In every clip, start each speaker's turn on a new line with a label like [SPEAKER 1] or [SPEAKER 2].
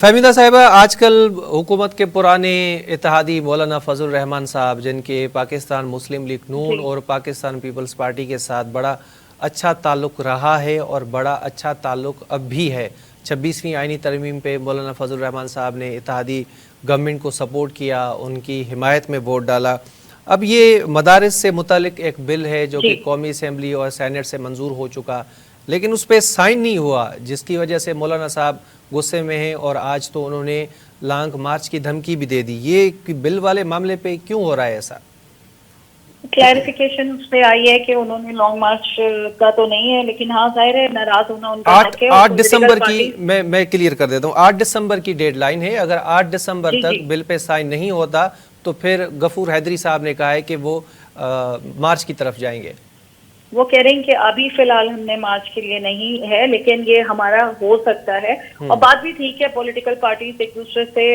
[SPEAKER 1] फहमीदा साहिबा, आजकल हुकूमत के पुराने इत्तेहादी मौलाना फजल रहमान साहब, जिनके पाकिस्तान मुस्लिम लीग नून
[SPEAKER 2] जी।
[SPEAKER 1] और पाकिस्तान पीपल्स पार्टी के साथ बड़ा अच्छा ताल्लुक़ रहा है और बड़ा अच्छा ताल्लुक़ अब भी है। 26वीं आईनी तरमीम पे मौलाना फजल रहमान साहब ने इत्तेहादी गवर्नमेंट को सपोर्ट किया, उनकी हिमायत में वोट डाला। अब ये मदारिस से मुतालिक एक बिल है जो
[SPEAKER 2] जी।
[SPEAKER 1] कि कौमी असम्बली और सेनेट से मंजूर हो चुका, लेकिन उस पर साइन नहीं हुआ, जिसकी वजह से मौलाना साहब गुस्से में हैं और आज तो उन्होंने लॉन्ग मार्च की धमकी भी दे दी। ये बिल वाले मामले पे क्यों हो रहा है ऐसा?
[SPEAKER 2] क्लैरिफिकेशन उस पे आई है कि उन्होंने लॉन्ग मार्च का तो नहीं है, लेकिन हाँ जाहिर है नाराज होना उनका हक है।
[SPEAKER 1] 8 दिसंबर की मैं क्लियर कर देता हूँ, 8 दिसंबर की डेडलाइन है। अगर 8 दिसंबर
[SPEAKER 2] जी।
[SPEAKER 1] तक बिल पे साइन नहीं होता तो फिर गफूर हैदरी साहब ने कहा है कि वो मार्च की तरफ जाएंगे।
[SPEAKER 2] वो कह रहे हैं कि अभी फिलहाल हमने मार्च के लिए नहीं है, लेकिन ये हमारा हो सकता है। और बात भी ठीक है, पॉलिटिकल पार्टीज एक दूसरे से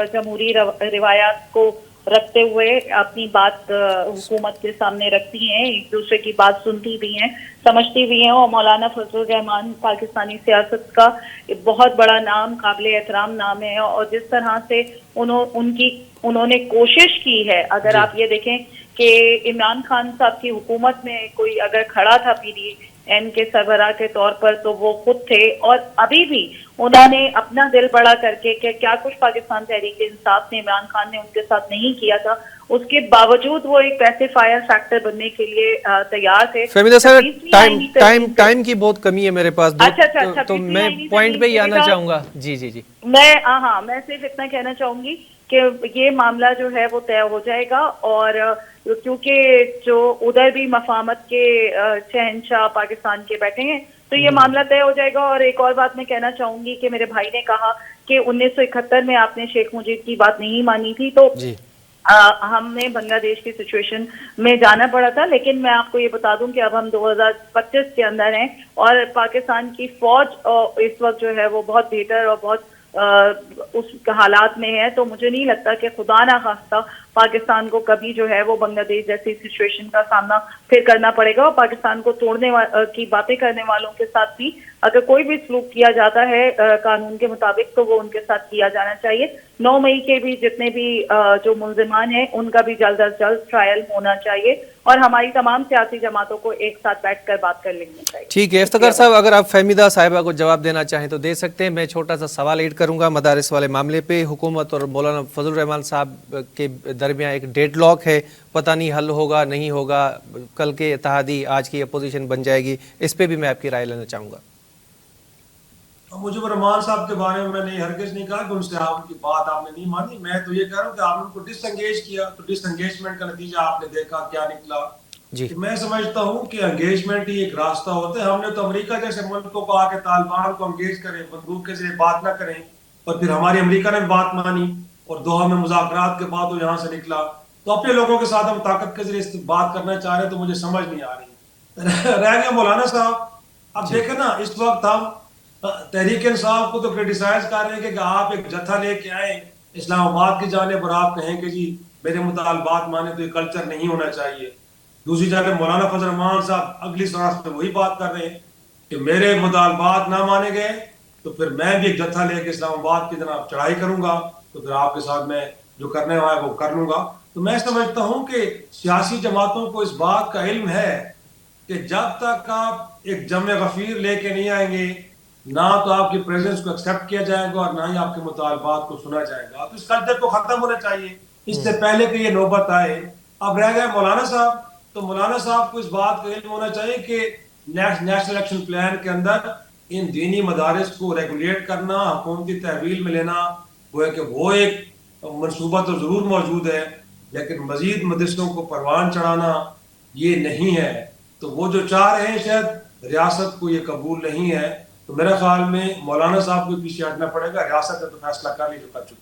[SPEAKER 2] जमहूरी रिवायात को रखते हुए अपनी बात हुकूमत के सामने रखती हैं, एक दूसरे की बात सुनती भी हैं, समझती भी हैं। और मौलाना फजल रहमान पाकिस्तानी सियासत का एक बहुत बड़ा नाम, काबिल एहतराम नाम है। और जिस तरह से उन्होंने कोशिश की है, अगर आप ये देखें कि इमरान खान साहब की हुकूमत में कोई अगर खड़ा था PDN के सरबराह के तौर पर, तो वो खुद थे। और अभी भी उन्होंने अपना दिल बड़ा करके कि क्या कुछ पाकिस्तान तहरीक इंसाफ ने, इमरान खान ने उनके साथ नहीं किया था, उसके बावजूद वो एक पैसिफायर फैक्टर बनने के लिए तैयार थे।
[SPEAKER 1] फहमीदा साहब, टाइम की बहुत कमी है मेरे पास।
[SPEAKER 2] अच्छा,
[SPEAKER 1] तो मैं पॉइंट पे ही आना चाहूंगा। जी।
[SPEAKER 2] मैं सिर्फ इतना कहना चाहूंगी कि ये मामला जो है वो तय हो जाएगा। और क्योंकि जो उधर भी मफामत के शहंशाह पाकिस्तान के बैठे हैं, तो ये मामला तय हो जाएगा। और एक और बात मैं कहना चाहूंगी कि मेरे भाई ने कहा कि 1971 में आपने शेख मुजीब की बात नहीं मानी थी, तो
[SPEAKER 1] जी।
[SPEAKER 2] हमने बांग्लादेश की सिचुएशन में जाना पड़ा था। लेकिन मैं आपको ये बता दूं कि अब हम 2025 के अंदर हैं और पाकिस्तान की फौज इस वक्त जो है वो बहुत बेहतर और बहुत उस हालात में है। तो मुझे नहीं लगता कि खुदा ना खास्ता पाकिस्तान को कभी जो है वो बांग्लादेश जैसी सिचुएशन का सामना फिर करना पड़ेगा। और पाकिस्तान को तोड़ने की बातें करने वालों के साथ भी अगर कोई भी सलूक किया जाता है कानून के मुताबिक, तो वो उनके साथ किया जाना चाहिए। 9 मई के भी जितने भी जो मुल्जिमान हैं उनका भी जल्द अज जल्द ट्रायल होना चाहिए और हमारी तमाम सियासी जमातों को एक साथ बैठकर बात कर लेनी चाहिए।
[SPEAKER 1] ठीक है इफ्तिखार साहब, अगर आप फहमीदा साहिबा को जवाब देना चाहें तो दे सकते हैं। मैं छोटा सा सवाल ऐड करूंगा मदारिस वाले मामले पे। हुकूमत और मौलाना फजल रहमान साहब के दरमियान एक डेडलॉक है, पता नहीं हल होगा नहीं होगा, कल के इत्तेहादी आज की अपोजिशन बन जाएगी। इस पे भी मैं आपकी राय लेना चाहूँगा।
[SPEAKER 3] मुझे रहमान साहब के बारे में मैंने हरगिज नहीं कहा कि उनसे उनकी बात आपने नहीं मानी। मैं तो ये कह रहा हूँ कि आपने उनको डिसएंगेज किया, तो डिसएंगेजमेंट का नतीजा आपने देखा क्या निकला।
[SPEAKER 1] जी।
[SPEAKER 3] मैं समझता हूँ कि एंगेजमेंट ही एक रास्ता होता है। हमने तो अमेरिका जैसे मुल्कों को आके तालिबान को एंगेज करें, बंदूक के जरिए बात ना करें, और फिर हमारी अमेरिका ने बात मानी और दोहा में मुज़ाकरात के बाद वो यहाँ से निकला। तो अपने लोगों के साथ हम ताकत के जरिए बात करना चाह रहे हैं, तो मुझे समझ नहीं आ रही। रह गया मौलाना साहब, अब देखे ना इस वक्त हम तहरीक इंसाफ को तो क्रिटिसाइज कर रहे हैं कि आप एक जत्था लेके आए इस्लामाबाद की जानिब और आप कहें कि जी मेरे मुतालबात माने, तो ये कल्चर नहीं होना चाहिए। दूसरी जगह मौलाना फजल रहमान साहब अगली सांस में वही बात कर रहे हैं कि मेरे मुतालबात ना माने गए तो फिर मैं भी एक जत्था लेके इस्लामाबाद की जनाब चढ़ाई करूंगा, तो फिर आपके साथ मैं जो करने वाला है वो कर लूंगा। तो मैं समझता हूँ कि सियासी जमातों को इस बात का इल्म है कि जब तक आप एक जमे गफीर लेके नहीं आएंगे, ना तो आपकी प्रेजेंस को एक्सेप्ट किया जाएगा और ना ही आपके मुतालबात को सुना जाएगा। तो इस कल्चर को खत्म होना चाहिए इससे पहले कि ये नौबत आए। अब रह गए मौलाना साहब, तो मौलाना साहब को इस बात का इल्म होना चाहिए कि नेशनल एक्शन प्लान के अंदर इन दीनी मदारिस को रेगुलेट करना, हुकूमती तहवील में लेना, वो एक मनसूबा तो जरूर मौजूद है, लेकिन मजीद मदरसों को परवान चढ़ाना ये नहीं है। तो वो जो चाह रहे हैं शायद रियासत को ये कबूल नहीं है। तो मेरे ख्याल में मौलाना साहब को पीछे हटना पड़ेगा। रियासत ने तो फैसला कर ली जो कर चुकी।